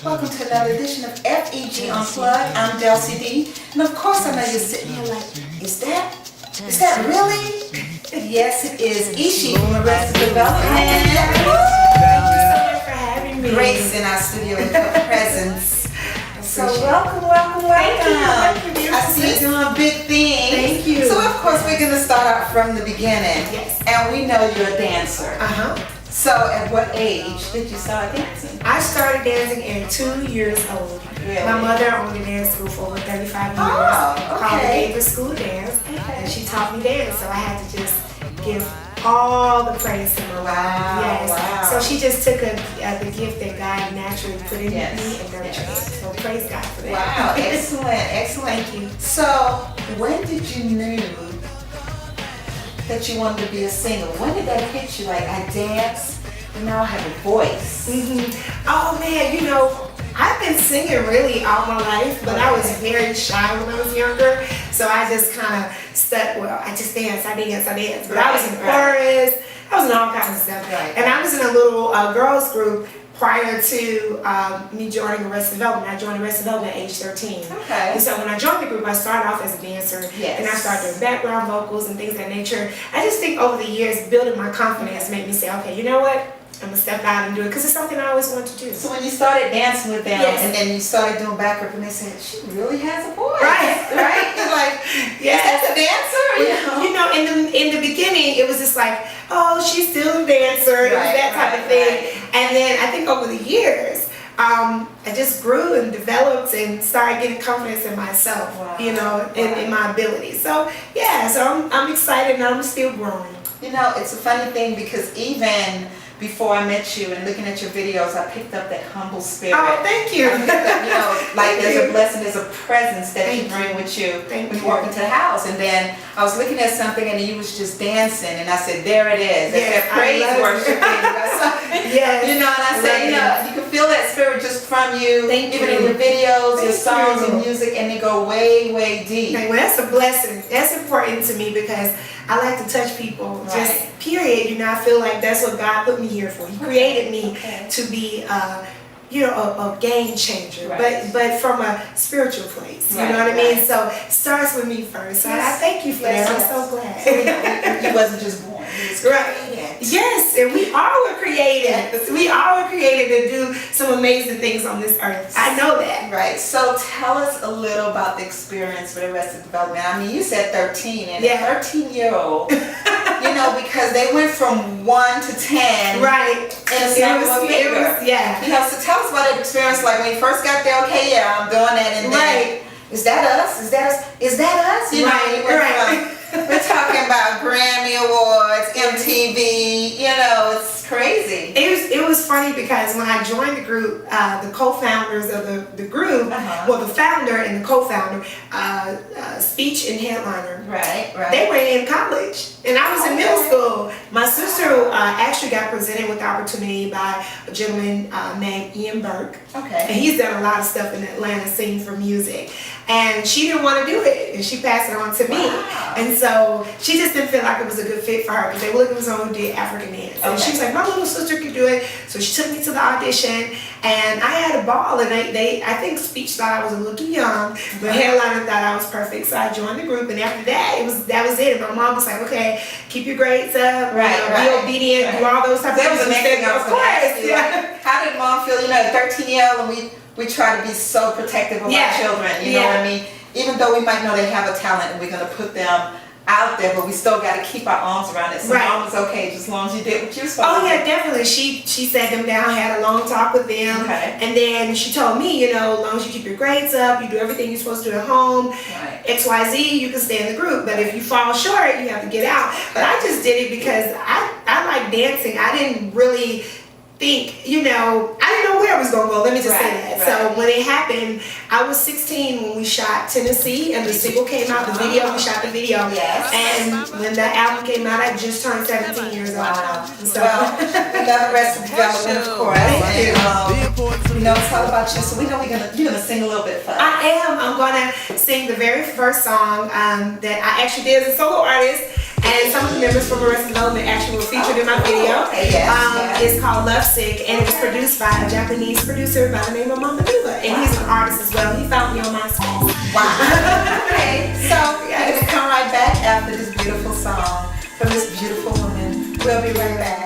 Welcome to another edition of FEG Unplugged. I'm DelseyD, and of course I know you're sitting here like, is that really? Yes, it is. Eshe from Arrested Development. Thank you so much for having me. Grace in our studio and her presence. So welcome. Thank you. I see you doing a big thing. Thank you. So of course we're going to start out from the beginning. Yes. And we know you're a dancer. Uh-huh. So at what age did you start dancing? I started dancing at 2 years old. Really? My mother owned a dance school for over 35 years. Oh, Called the okay. Davis School Dance. Okay. And she taught me dance, so I had to just give all the praise to my mom. Yes. Wow. So she just took the gift that God naturally put in Yes. me and nurtured it. So praise God for that. Wow, excellent. Thank you. So when did you knew that you wanted to be a singer? When did that hit you? Like, I dance, and now I have a voice. Oh man, I've been singing really all my life, but I was very shy when I was younger. So I just kind of stuck, I just dance. But I was in chorus, I was in all kinds of stuff. Right. And I was in a little girls group prior to me joining Arrested Development. I joined Arrested Development at age 13. Okay. And so when I joined the group, I started off as a dancer. Yes. And I started doing background vocals and things of that nature. I just think over the years, building my confidence made me say, okay, you know what? I'm going to step out and do it because it's something I always wanted to do. So when you started dancing with them, Yes. and then you started doing backup, and they said, she really has a voice. Right. You're like, Yes. is that the dancer? In the beginning, it was just like, oh, she's still a dancer. It was that type of thing. And then I think over the years, I just grew and developed and started getting confidence in myself, in my ability. So, yeah, so I'm excited and I'm still growing. It's a funny thing because even before I met you and looking at your videos, I picked up that humble spirit. Oh, thank you. I picked up, like Thank there's you. a blessing, there's a presence that you Thank bring you. with you Thank when you you. walk into the house. And then I was looking at something and you was just dancing, and I said, there it is. It's Yes, that I praise love worship. Yes. And I said, you can feel that spirit just from you, Thank even you. in your videos, your Thank songs you. and music, and they go way, way deep. Okay, well, that's a blessing. That's important to me because I like to touch people. Right. Just period. I feel like that's what God put me here for. He created me to be, a game changer, Right. but from a spiritual place. You Right, know what I mean? right. So it starts with me first. So I Yes. thank you for Yes, that. yes. I'm so glad. You wasn't just born. You was Right. created. Yes, and we all were created. We all were created to do some amazing things on this earth. I know that. Right. So tell us a little about the experience with Arrested Development. I mean, you said 13, and Yeah. a 13-year-old, because they went from 1 to 10. Right. And it's not one bigger. Yeah. So tell us about that experience. Like when you first got there, okay, yeah, I'm doing that, and then Right. is that us? Is that us? Is that us? You went from, we're talking about Grammy Awards, MTV. It's crazy. It was funny because when I joined the group, the co-founders of the group, the founder and the co-founder, speech and headliner, Right. they were in college and I was in middle school. My sister actually got presented with the opportunity by a gentleman named Ian Burke. Okay. And he's done a lot of stuff in the Atlanta scene for music. And she didn't want to do it, and she passed it on to me. Wow. And so she just didn't feel like it was a good fit for her because they were looking for someone who did African dance. And Okay. she was like, my little sister could do it. So she took me to the audition, and I had a ball. And I think speech thought I was a little too young, but headliner thought I was perfect. So I joined the group, and after that, that was it. And my mom was like, okay, keep your grades up, be obedient, do all those types of That was the next thing I was Of going to ask course, you. Like, how did mom feel? 13-year-old, and we try to be so protective of our children. You know what I mean? Even though we might know they have a talent, and we're going to put them out there, but we still got to keep our arms around it. So mom was okay, just as long as you did what you were supposed to do. Oh yeah, definitely. She sat them down, had a long talk with them, and then she told me, as long as you keep your grades up, you do everything you're supposed to do at home, XYZ, you can stay in the group. But if you fall short, you have to get out. But I just did it because I like dancing. I didn't really think, I didn't know where it was going to go. Let me just say that. So when it happened, I was 16 when we shot Tennessee, and the single came out, the video, we shot the video. Yes. And when the album came out, I just turned 17 years old. So, we love Arrested Development, of course. And, tell about you. So we know you're gonna sing a little bit for us. I'm going to sing the very first song that I actually did as a solo artist. And some of the members from Arrested Development actually were featured in my video. It's called Love Sick, and it was produced by a Japanese producer by the name of Mama Duba. And he's an artist as well. He found me on MySpace. Wow. Okay, so we're going to come right back after this beautiful song from this beautiful woman. We'll be right back.